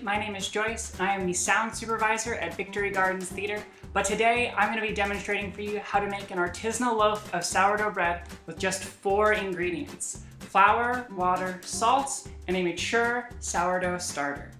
my name is Joyce and I am the Sound Supervisor at Victory Gardens Theater, but today I'm going to be demonstrating for you how to make an artisanal loaf of sourdough bread with just 4 ingredients: flour, water, salt, and a mature sourdough starter.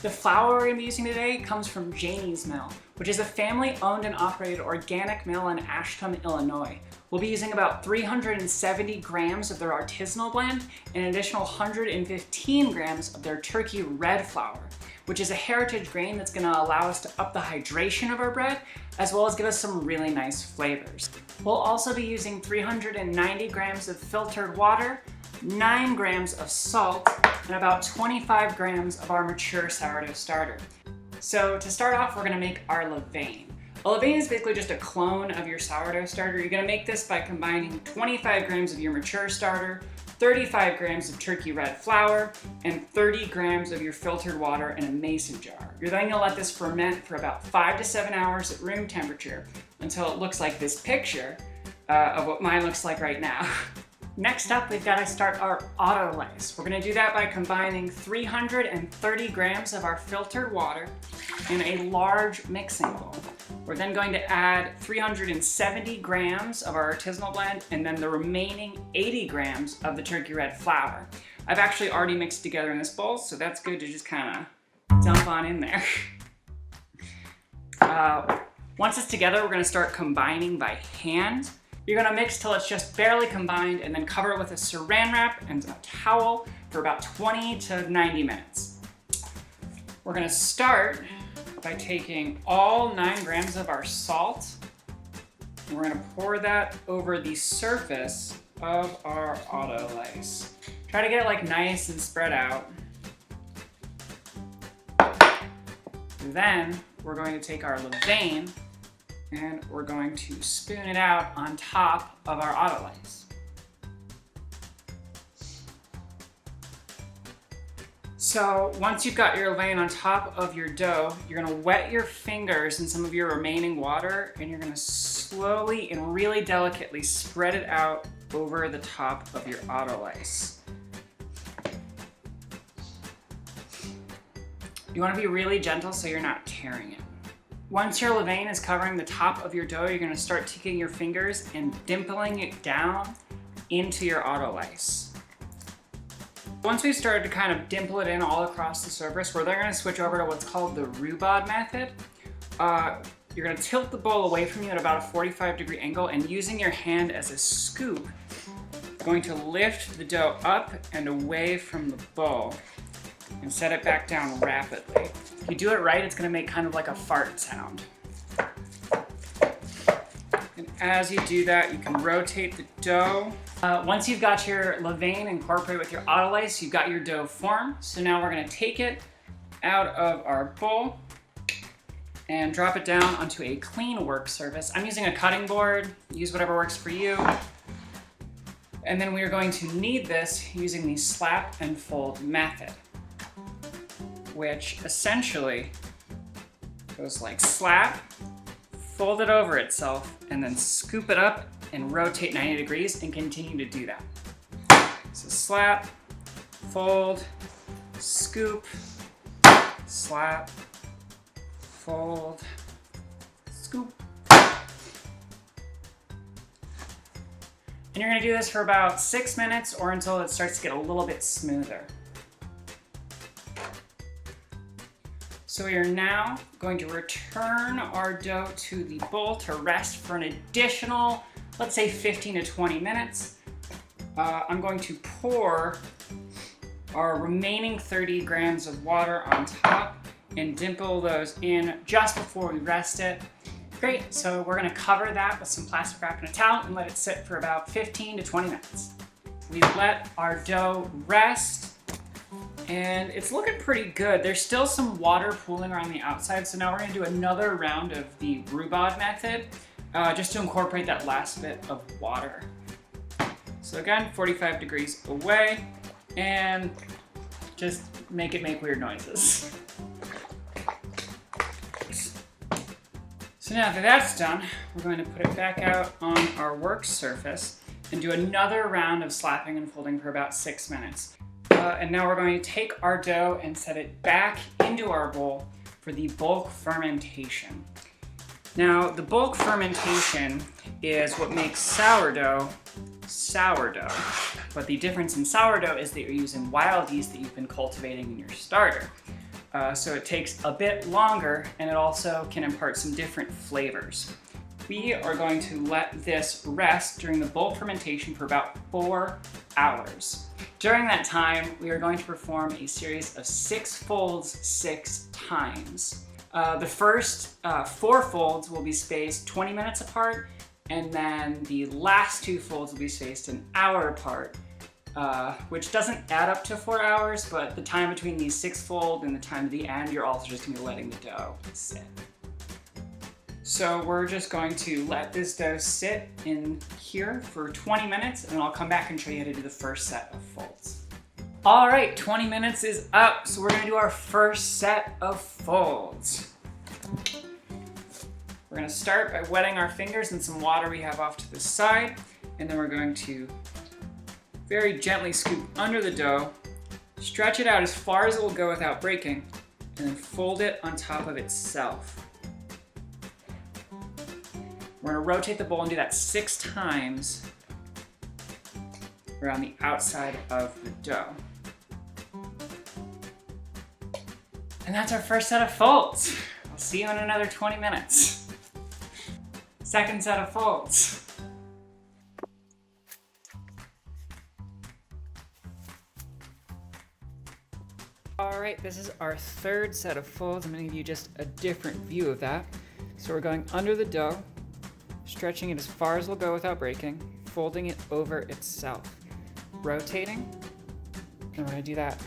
The flour we're going to be using today comes from Janie's Mill, which is a family-owned and operated organic mill in Ashton, Illinois. We'll be using about 370 grams of their artisanal blend and an additional 115 grams of their turkey red flour, which is a heritage grain that's going to allow us to up the hydration of our bread, as well as give us some really nice flavors. We'll also be using 390 grams of filtered water, 9 grams of salt, and about 25 grams of our mature sourdough starter. So to start off, we're going to make our Levine. A Levine is basically just a clone of your sourdough starter. You're going to make this by combining 25 grams of your mature starter, 35 grams of turkey red flour, and 30 grams of your filtered water in a mason jar. You're then going to let this ferment for about 5 to 7 hours at room temperature until it looks like this picture of what mine looks like right now. Next up, we've got to start our autolyse. We're going to do that by combining 330 grams of our filtered water in a large mixing bowl. We're then going to add 370 grams of our artisanal blend and then the remaining 80 grams of the turkey red flour. I've actually already mixed together in this bowl, so that's good to just kind of dump on in there. Once it's together, we're going to start combining by hand. You're going to mix till it's just barely combined and then cover it with a saran wrap and a towel for about 20 to 90 minutes. We're going to start by taking all 9 grams of our salt, and we're going to pour that over the surface of our autolyse. Try to get it like nice and spread out. Then we're going to take our Levine and we're going to spoon it out on top of our autolyse. So once you've got your Levine on top of your dough, you're going to wet your fingers in some of your remaining water and you're going to slowly and really delicately spread it out over the top of your autolyse. You want to be really gentle so you're not tearing it. Once your Levine is covering the top of your dough, you're going to start taking your fingers and dimpling it down into your autolyse. Once we've started to kind of dimple it in all across the surface, we're then going to switch over to what's called the rhubarb method. You're going to tilt the bowl away from you at about a 45-degree angle, and using your hand as a scoop, you're going to lift the dough up and away from the bowl and set it back down rapidly. If you do it right, it's going to make kind of like a fart sound. And as you do that, you can rotate the dough. Once you've got your Levine incorporated with your autolyse, you've got your dough formed. So now we're going to take it out of our bowl and drop it down onto a clean work surface. I'm using a cutting board. Use whatever works for you. And then we are going to knead this using the slap and fold method, which essentially goes like slap, fold it over itself, and then scoop it up and rotate 90 degrees and continue to do that. So slap, fold, scoop, slap, fold, scoop. And you're gonna do this for about 6 minutes or until it starts to get a little bit smoother. So we are now going to return our dough to the bowl to rest for an additional, let's say 15 to 20 minutes. I'm going to pour our remaining 30 grams of water on top and dimple those in just before we rest it. Great, so we're gonna cover that with some plastic wrap and a towel and let it sit for about 15 to 20 minutes. We've let our dough rest, and it's looking pretty good. There's still some water pooling around the outside, so now we're going to do another round of the rhubarb method, just to incorporate that last bit of water. So again, 45 degrees away, and just make it make weird noises. So now that that's done, we're going to put it back out on our work surface and do another round of slapping and folding for about 6 minutes. And now we're going to take our dough and set it back into our bowl for the bulk fermentation. Now, the bulk fermentation is what makes sourdough sourdough. But the difference in sourdough is that you're using wild yeast that you've been cultivating in your starter. So it takes a bit longer, and it also can impart some different flavors. We are going to let this rest during the bulk fermentation for about 4 hours. During that time, we are going to perform a series of 6 folds 6 times. The first 4 folds will be spaced 20 minutes apart, and then the last 2 folds will be spaced an hour apart, which doesn't add up to 4 hours, but the time between these 6 fold and the time to the end, you're also just gonna be letting the dough sit. So we're just going to let this dough sit in here for 20 minutes, and then I'll come back and show you how to do the first set of folds. All right, 20 minutes is up, so we're gonna do our first set of folds. We're gonna start by wetting our fingers in some water we have off to the side, and then we're going to very gently scoop under the dough, stretch it out as far as it will go without breaking, and then fold it on top of itself. We're gonna rotate the bowl and do that 6 times around the outside of the dough. And that's our first set of folds. I'll see you in another 20 minutes. Second set of folds. All right, this is our third set of folds. I'm gonna give you just a different view of that. So we're going under the dough, stretching it as far as we'll go without breaking, folding it over itself, rotating, and we're gonna do that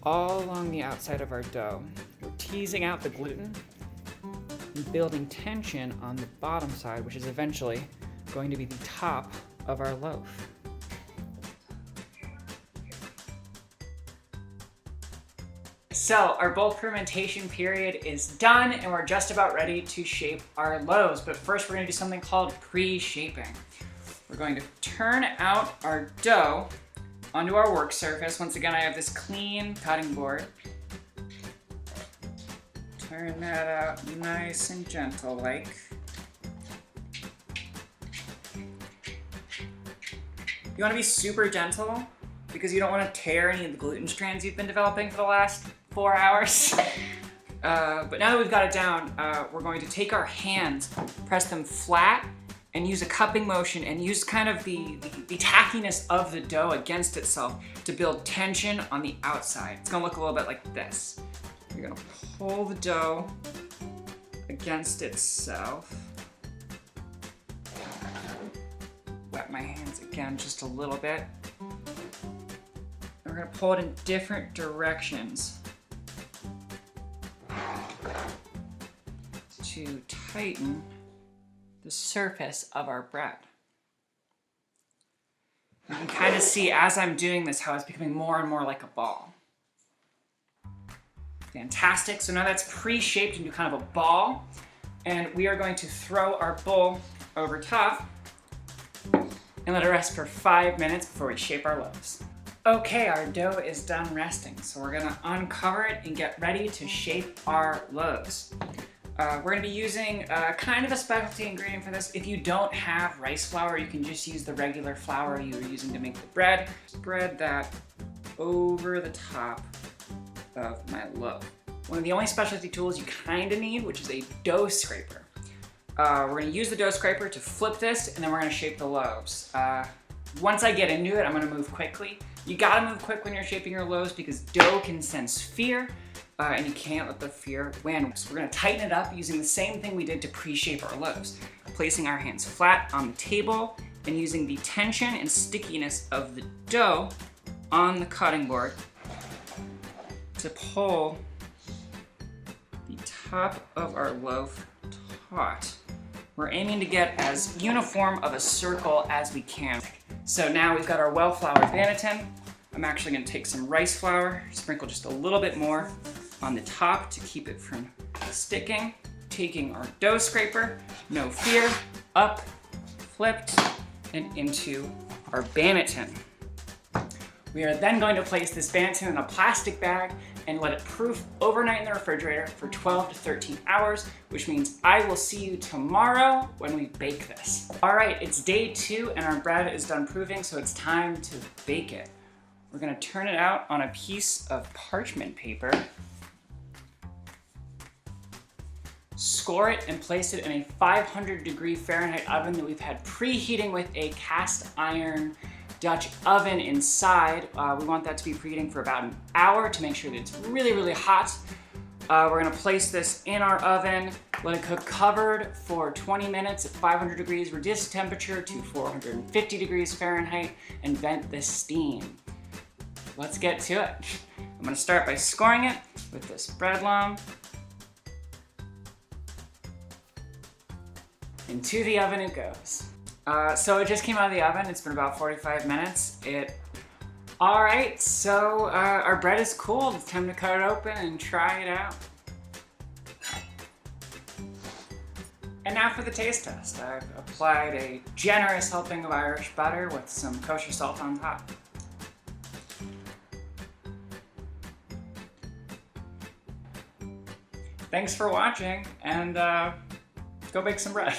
all along the outside of our dough. We're teasing out the gluten and building tension on the bottom side, which is eventually going to be the top of our loaf. So our bulk fermentation period is done, and we're just about ready to shape our loaves. But first we're gonna do something called pre-shaping. We're going to turn out our dough onto our work surface. Once again, I have this clean cutting board. Turn that out nice and gentle like. You wanna be super gentle because you don't wanna tear any of the gluten strands you've been developing for the last 4 hours. But now that we've got it down, we're going to take our hands, press them flat, and use a cupping motion and use kind of the tackiness of the dough against itself to build tension on the outside. It's gonna look a little bit like this. You're gonna pull the dough against itself. Wet my hands again just a little bit. And we're gonna pull it in different directions to tighten the surface of our bread. You can kind of see as I'm doing this how it's becoming more and more like a ball. Fantastic, so now that's pre-shaped into kind of a ball, and we are going to throw our bowl over top and let it rest for 5 minutes before we shape our loaves. Okay, our dough is done resting, so we're gonna uncover it and get ready to shape our loaves. We're gonna be using kind of a specialty ingredient for this. If you don't have rice flour, you can just use the regular flour you were using to make the bread. Spread that over the top of my loaf. One of the only specialty tools you kind of need, which is a dough scraper. We're gonna use the dough scraper to flip this, and then we're gonna shape the loaves. Once I get into it, I'm gonna move quickly. You gotta move quick when you're shaping your loaves because dough can sense fear, and you can't let the fear win. So we're gonna tighten it up using the same thing we did to pre-shape our loaves. Placing our hands flat on the table and using the tension and stickiness of the dough on the cutting board to pull the top of our loaf taut. We're aiming to get as uniform of a circle as we can. So now we've got our well-floured banneton. I'm actually gonna take some rice flour, sprinkle just a little bit more on the top to keep it from sticking. Taking our dough scraper, no fear, up, flipped, and into our banneton. We are then going to place this Banton in a plastic bag and let it proof overnight in the refrigerator for 12 to 13 hours, which means I will see you tomorrow when we bake this. All right, it's day 2 and our bread is done proofing, so it's time to bake it. We're gonna turn it out on a piece of parchment paper, score it and place it in a 500-degree Fahrenheit oven that we've had preheating with a cast iron Dutch oven inside. We want that to be preheating for about an hour to make sure that it's really, really hot. We're gonna place this in our oven, let it cook covered for 20 minutes at 500 degrees reduced temperature to 450 degrees Fahrenheit and vent the steam. Let's get to it. I'm gonna start by scoring it with this bread loam. Into the oven it goes. So it just came out of the oven. It's been about 45 minutes. All right, so our bread is cooled. It's time to cut it open and try it out. And now for the taste test. I've applied a generous helping of Irish butter with some kosher salt on top. Thanks for watching, and go bake some bread.